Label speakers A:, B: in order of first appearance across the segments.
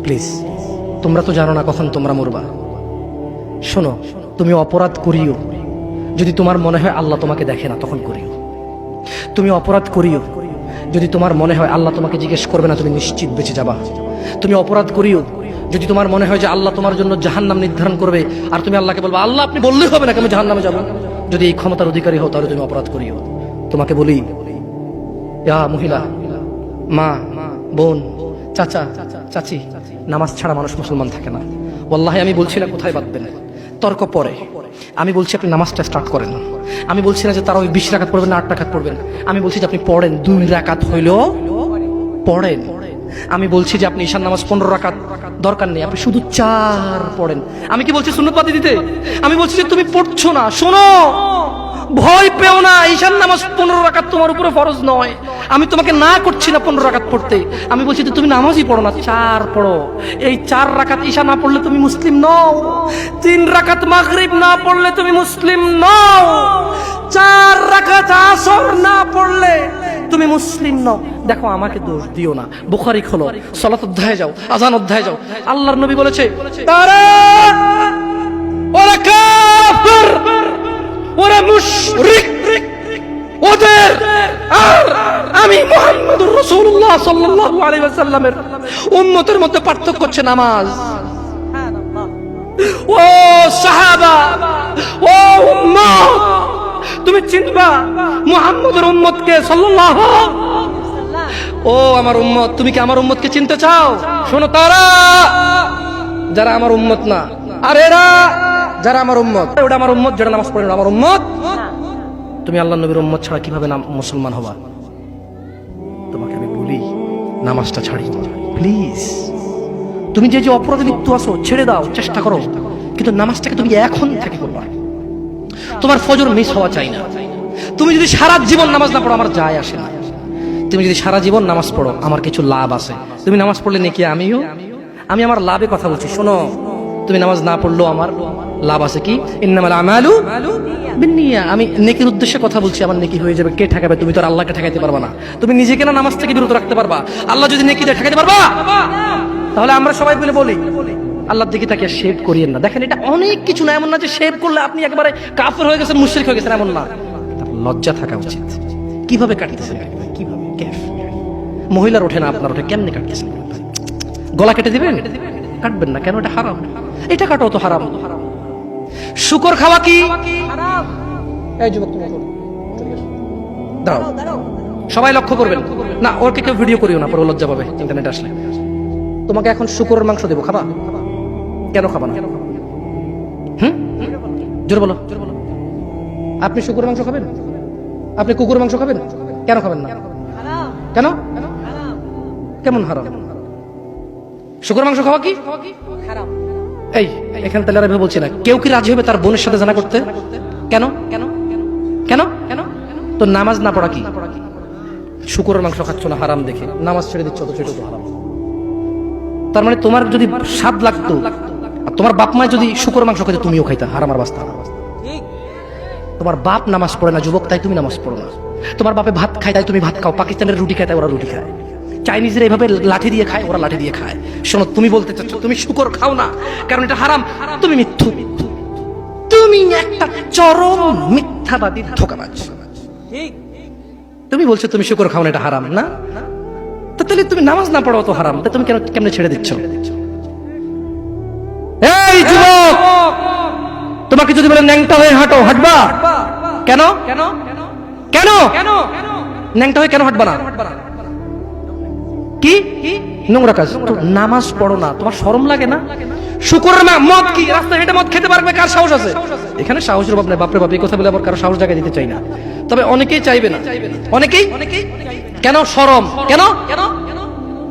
A: Please, তোমরা তো জানো না কখন তোমরা মরবা। শোনো, তুমি অপরাধ করিও যদি তোমার মনে হয় আল্লাহ তোমাকে দেখে না, তখন করিও। তুমি অপরাধ করিও যদি তোমার মনে হয় আল্লাহ তোমাকে জিজ্ঞেস করবে না, তুমি নিশ্চিত বেঁচে যাবা। তুমি অপরাধ করিও যদি তোমার মনে হয় যে আল্লাহ তোমার জন্য জাহান্নাম নির্ধারণ করবে, আর তুমি আল্লাহকে বলবা আল্লাহ আপনি বললেই হবে না, আমি জাহান্নামে যাব। যদি এই ক্ষমতার অধিকারী হও তাহলে তুমি অপরাধ করিও। তোমাকে বলি, মহিলা, মা, বোন, চাচা, চাচি, নামাজ ছাড়া মানুষ মুসলমান থাকে না। ওয়াল্লাহি আমি বলছি না কোথায় বাঁধবেন, তর্ক পরে। আমি বলছি আপনি নামাজটা স্টার্ট করেন। আমি বলছি না যে তারা ওই 20 রাকাত পড়বেন না 8 রাকাত পড়বেন। আমি বলছি যে আপনি পড়েন, 2 রাকাত হইলেও পড়েন। আমি বলছি যে আপনি ঈশান নামাজ 15 রাকাত দরকার নেই, আপনি শুধু 4 পড়েন। আমি কি বলছি সুন্নত বাদ দিতে? আমি বলছি যে তুমি পড়ছো না, শোনো, ভয় পেও না, ঈশান নামাজ 15 রাকাত তোমার উপরে ফরজ নয়। আমি তোমাকে না করছি না 15 রাকাত পড়তে, আমি বলছি যে তুমি নামাজই পড়ো না, 4 পড়ো। এই 4 রাকাত ঈশা না পড়লে তুমি মুসলিম নও, 3 রাকাত মাগরিব না পড়লে তুমি মুসলিম নও, 4 রাকাত আসর না পড়লে তুমি মুসলিম নও। দেখো, আমাকে দোষ দিও না। বুখারী খোলো, সালাত অধ্যায়ে যাও, আযান অধ্যায়ে যাও। আল্লাহর নবী বলেছে তারা ওরা কাফির, ওরা মুশরিক, ওদের আর আমি মুহাম্মদুর রাসূলুল্লাহ সাল্লাল্লাহু আলাইহি ওয়াসাল্লামের উম্মতের মধ্যে পার্থক্য হচ্ছে নামাজ। ও সাহাবা, ও উম্মত, তুমি চিনবা মুহাম্মদের উম্মতকে সাল্লাল্লাহু। ও আমার উম্মত, তুমি কি আমার উম্মতকে চিনতে চাও? শোনো, তারা যারা আমার উম্মত না, আর এরা যারা আমার উম্মত। ওটা আমার উম্মত যেটা নামাজ পড়ে না, আমার উম্মত। তুমি আল্লাহর নবীর উম্মত ছাড়া কিভাবে মুসলমান হবা? তোমাকে আমি বলি, নামাজটা ছাড়ি প্লিজ। তুমি যে যে অপরাধে লিপ্ত আছো ছেড়ে দাও, চেষ্টা করো, কিন্তু নামাজটাকে তুমি এখন থেকে করবা। তোমার ফজর মিস হওয়া চাই না। তুমি যদি সারা জীবন নামাজ না পড়ো, আমার যায় আসে না। তুমি যদি সারা জীবন নামাজ পড়ো, আমার কিছু লাভ আছে। তুমি নামাজ পড়লে নেকি আমি আমার লাভে কথা বলছি। শোনো, তুমি নামাজ না পড়লেও আমার লাভ আছে। কি? ইন্নামাল আমালু বিন্নিয়া। আমি নেকির উদ্দেশ্যে কথা বলছি, আমার নেকি হয়ে যাবে। কে ঠেকাবে? তুমি তো আর আল্লাহকে ঠেকাইতে পারবা না। তুমি নিজেকে না নামাজ থেকে বিরত রাখতে পারবা, আল্লাহ যদি নেকি দেয় ঠেকাইতে পারবা? তাহলে আমরা সবাই মিলে বলি আল্লাহর দিকে তাকিয়ে শেভ করিয়েন না। দেখেন, এটা অনেক কিছু না, এমন না যে শেভ করলে আপনি একেবারে কাফের হয়ে গেছেন, মুশরিক হয়ে গেছেন, এমন না। লজ্জা থাকা উচিত। কিভাবে কাটতেছেন? কিভাবে? মহিলার ওঠে না, আপনার ওঠে, কেমনে কাটতেছেন? গলা কেটে দিবেন? কাটবেন না কেন? এটা হারাম। এটা কাটো তো হারাম। শুকর খাওয়া কি হারাম? এই যুবক, তুমি দাঁড়াও, সবাই লক্ষ্য করবেন না, ওকে কেউ ভিডিও করিও না, পরে লজ্জা পাবে ইন্টারনেট আসলে। তোমাকে এখন শুকরের মাংস দেবো, খাবা? কেন খাবা না? জোরে বলো। আপনি শুকরের মাংস খাবেন? আপনি কুকুরের মাংস খাবেন? কেন খাবেন না? কেন? কেমন হারাম? শুকর মাংস খাওয়া কি হারাম? এই এখানে তাহলে আর বলছি না, কেউ কি রাজি হবে তার বোনের সাথে জানা করতে? কেন? কেন? কেন? কেন? তো নামাজ না পড়া কি? শুকরের মাংস খাচ্ছ না হারাম দেখে নামাজ ছেড়ে দিচ্ছ, তো সেটা তো হারাম। তার মানে তোমার যদি স্বাদ লাগতো, আর তোমার বাপ মায় যদি শুকরের মাংস খাইতে, তুমিও খাইতা, হারাম আর বাস্তা। তোমার বাপ নামাজ পড়ে না যুবক, তাই তুমি নামাজ পড়ো না। তোমার বাপে ভাত খায়, তাই তুমি ভাত খাও। পাকিস্তানের রুটি খায়, তাই ওরা রুটি খায়। চাইনিজরা এভাবে লাঠি দিয়ে খায়, ওরা লাঠি দিয়ে খায়। শোনো, তুমি বলতে চাচ্ছ তুমি শুকর খাও না কারণ এটা হারাম, তুমি মিথ্যু। তুমি একটা চরম মিথ্যাবাদী, ধোঁকাবাজ। তুমি বলছো তুমি শুকর খাও না, এটা হারাম না? তো তাহলে তুমি নামাজ না পড়ো তো হারাম, তুমি কেমনে ছেড়ে দিচ্ছ? এই যুবক, তোমাকে যদি বলে ন্যাংটা হয়ে হাঁটো, হাঁটবা? কেন? কেন? কেন? ন্যাংটা হয়ে কেন হাঁটবা না? কি নোংরা কাজ? নামাজ পড়ো না, তোমার শরম লাগে না? শুকরের মদ কি রাস্তায় হেঁটে মদ খেতে পারবে? কার সাহস আছে? এখানে সাহসের অভাব নাই, বাপরে বাপ। এই কথা বলে আবার কারো সাহস জায়গায় দিতে চাই না, তবে অনেকেই চাইবে না। অনেকেই কেন? শরম। কেন?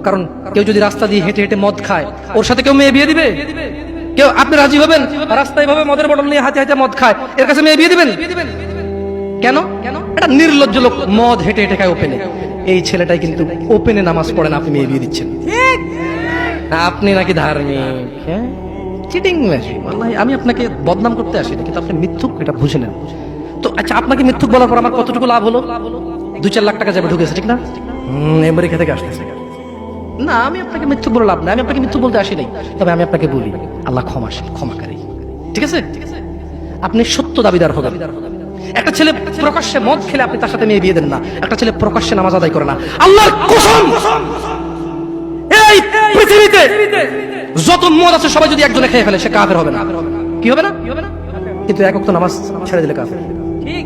A: কারণ কেউ যদি রাস্তা দিয়ে হেঁটে হেঁটে মদ খায়, ওর সাথে কেউ মেয়ে বিয়ে দিবে? কেউ? আপনি রাজি হবেন রাস্তায় ভাবে মদের বটল নিয়ে হাতে হাতে মদ খায়, এর কাছে মেয়ে বিয়ে দিবেন? কেন? এটা নির্লজ্জ লোক, মদ হেঁটে হেঁটে খায় ওপেনে। এই ছেলেটাই কিন্তু ওপেনে নামাজ পড়ে না, আপনি মেয়ে বিয়ে দিচ্ছেন। আপনি নাকি ধার্মিক? হ্যাঁ, চিটিং মেশিন। ওয়াল্লাহি আমি আপনাকে বদনাম করতে আসিনি, কিন্তু আপনি মিথ্যুক, এটা বুঝে নেন। তো আচ্ছা, আপনাকে মিথ্যুক বলার পর আমার কতটুকু লাভ হলো? 2-4 লাখ টাকা যাবে ঢুকেছে, ঠিক না? আমেরিকা থেকে আসতেছে, না, আমি আপনাকে মিথ্যুক বলে লাভ না, আমি আপনাকে মিথ্যুক বলতে আসি নাই, তবে আমি আপনাকে বলি আল্লাহ ক্ষমাশীল, ক্ষমাকারী। ঠিক আছে, আপনি সত্য দাবিদার হবেন। একটা ছেলে প্রকাশ্যে মদ খেলে আপনি তার সাথে মেয়ে বিয়ে দেন না, একটা ছেলে প্রকাশ্যে নামাজ আদায় করে না। আল্লাহর কসম, এই পৃথিবীতে যত মদ আছে সবাই যদি একজনে খেয়ে ফেলে সে কাফের হবে না। কি হবে না? কিন্তু এক ওয়াক্ত নামাজ ছেড়ে দিলে কাফের। ঠিক,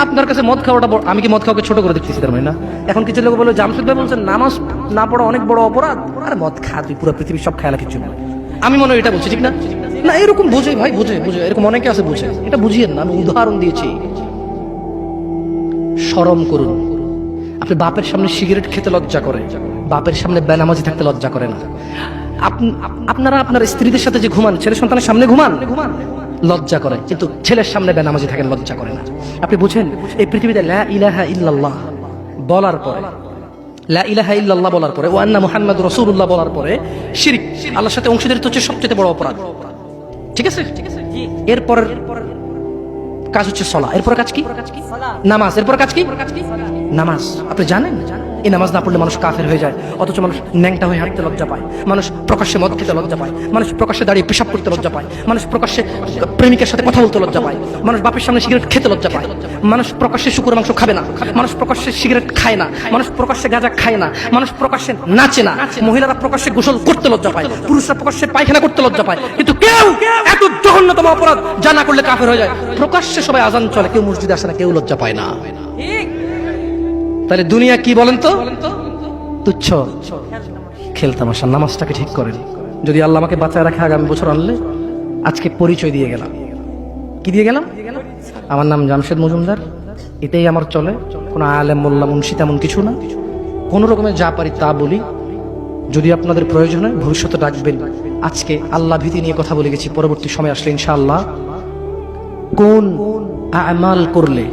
A: আপনার কাছে মদ খাওয়াটা, আমি কি মদ খাওয়াকে ছোট করে দেখতেছি তার মানে না? এখন কিছু লোক বলে জামশেদ ভাই বলছেন নামাজ না পড়া অনেক বড় অপরাধ, আর মদ খা তুই পুরো পৃথিবীর সব খেয়ালা কিছু না। আমি মনে হয় এটা বলছি, ঠিক না? না, এরকম বুঝে ভাই, বুঝে এরকম অনেকে আছে বুঝে, এটা বুঝিয়েন না, আমি উদাহরণ দিয়েছি। শরম করুন। আপনি বাপের সামনে সিগারেট খেতে লজ্জা করে, বাপের সামনে বেনামাজি থাকতে লজ্জা করে না। আপনারা আপনার স্ত্রীদের সাথে যে ঘুমান, ছেলে সন্তানের সামনে ঘুমান, লজ্জা করে, কিন্তু ছেলের সামনে বেনামাজি থাকেন লজ্জা করে না। আপনি বুঝেন, এই পৃথিবীতে লা ইলাহা ইল্লাল্লাহ বলার পরে, লা ইলাহা ইল্লাল্লাহ বলার পরে, ওয়া আন্না মুহাম্মাদুর রাসূলুল্লাহ বলার পরে শিরক, আল্লাহর সাথে অংশীদারিত্ব হচ্ছে সবচেয়ে বড় অপরাধ। ঠিক আছে, এরপর কাজ হচ্ছে সালাহ, এরপর কাজ কি? নামাজ। এরপর কাজ কি? নামাজ। আপনি জানেন এই নামাজ না পড়লে মানুষ কাফের হয়ে যায়, অথচ মানুষ ন্যাংটা হয়ে হাঁটতে লজ্জা পায়, মানুষ প্রকাশ্যে মদ খেতে লজ্জা পায়, মানুষ প্রকাশ্যে দাঁড়িয়ে পেশাব করতে লজ্জা পায়, মানুষ প্রকাশ্যে প্রেমিকের সাথে কথা বলতে লজ্জা পায়, মানুষ বাপের সামনে সিগারেট খেতে লজ্জা পায়, মানুষ প্রকাশ্যে শুকর মাংস খাবে না, মানুষ প্রকাশ্যে সিগারেট খায় না, মানুষ প্রকাশ্যে গাঁজা খায় না, মানুষ প্রকাশ্যে নাচে না, মহিলারা প্রকাশ্যে গোসল করতে লজ্জা পায়, পুরুষরা প্রকাশ্যে পায়খানা করতে লজ্জা পায়, কিন্তু কেউ এত জঘন্যতম অপরাধ যা না করলে কাফের হয়ে যায়। প্রকাশ্যে সবাই আজান চলে, কেউ মসজিদে আসে না, কেউ লজ্জা পায় না। তাহলে দুনিয়া কি বলেন তো? তুচ্ছ খেলতামাশা। নামাজটাকে ঠিক করেন। যদি আল্লাহ আমাকে বাঁচায় রাখে আগামী বছর আনলে, আজকে পরিচয় দিয়ে গেলাম। কি দিয়ে গেলাম? আমার নাম জামশেদ মজুমদার, এটাই আমার চলে, কোনো আলেম মোল্লা মুন্সি তেমন কিছু না, কোন রকমের যা পারি তা বলি। যদি আপনাদের প্রয়োজন হয় ভবিষ্যতে ডাকবেন। আজকে আল্লাহ ভীতি নিয়ে কথা বলে গেছি, পরবর্তী সময় আসলে ইনশাআল্লাহ কোন আমাল করলে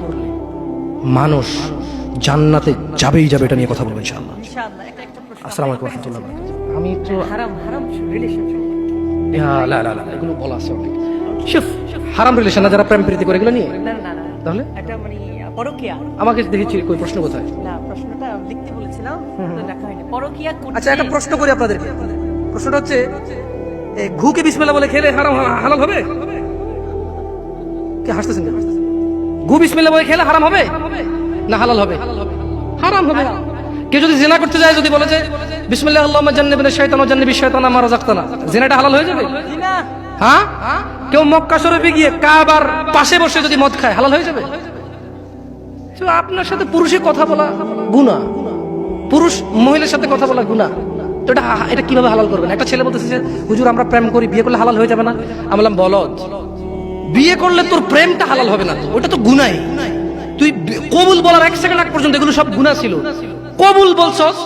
A: মানুষ জান্নাতে যাবেই যাবে এটা নিয়ে কথা বলবো ইনশাআল্লাহ। আসসালামু আলাইকুম ওয়া রাহমাতুল্লাহি ওয়া বারাকাতুহু। আমি তো হারাম রিলেশনশিপ, লা লা লা এগুলো বলা আছে অনেক। শুফ, হারাম রিলেশন না, যারা প্রেম প্রীতি করে এগুলো নিয়ে, না না না, তাহলে এটা মানে পরকিয়া। আমাকে দেখেছি কই প্রশ্ন কোথায়? না, প্রশ্নটা লিখতে বলেছিলাম তো লেখা হয়নি। পরকিয়া করতে। আচ্ছা, একটা প্রশ্ন করি আপনাদেরকে। প্রশ্নটা হচ্ছে, ঘুকে বিসমিল্লাহ বলে খেলে হারাম হালাল হবে? কি হাসতেছেন? ঘু বিসমিল্লাহ বলে খেলে হারাম হবে না হালাল হবে? হারাম হবে। কেউ যদি জিনা করতে যায়, যদি বলে যে বিসমিল্লাহ আল্লাহুম্মা জান্নিবনা শাইতান ওয়া জান্নিবিশ শাইতানা মা রাযাকতানা, জিনাটা হালাল হয়ে যাবে? হ্যাঁ? কেউ মক্কা শরীফে গিয়ে কাবার পাশে বসে যদি মদ খায়, হালাল হয়ে যাবে? তো আপনার সাথে পুরুষে কথা বলা গুনাহ, পুরুষ মহিলার সাথে কথা বলা গুনাহ, তো এটা কিভাবে হালাল করবেন? একটা ছেলে বলতেছে যে হুজুর আমরা প্রেম করি, বিয়ে করলে হালাল হয়ে যাবে না? আমি বললাম বলদ, বিয়ে করলে তোর প্রেমটা হালাল হবে না, ওটা তো গুনাহই। তুই কবুল বলার 1 সেকেন্ড আগ পর্যন্ত এগুলো সব গুনাহ ছিল। কবুল বলছস,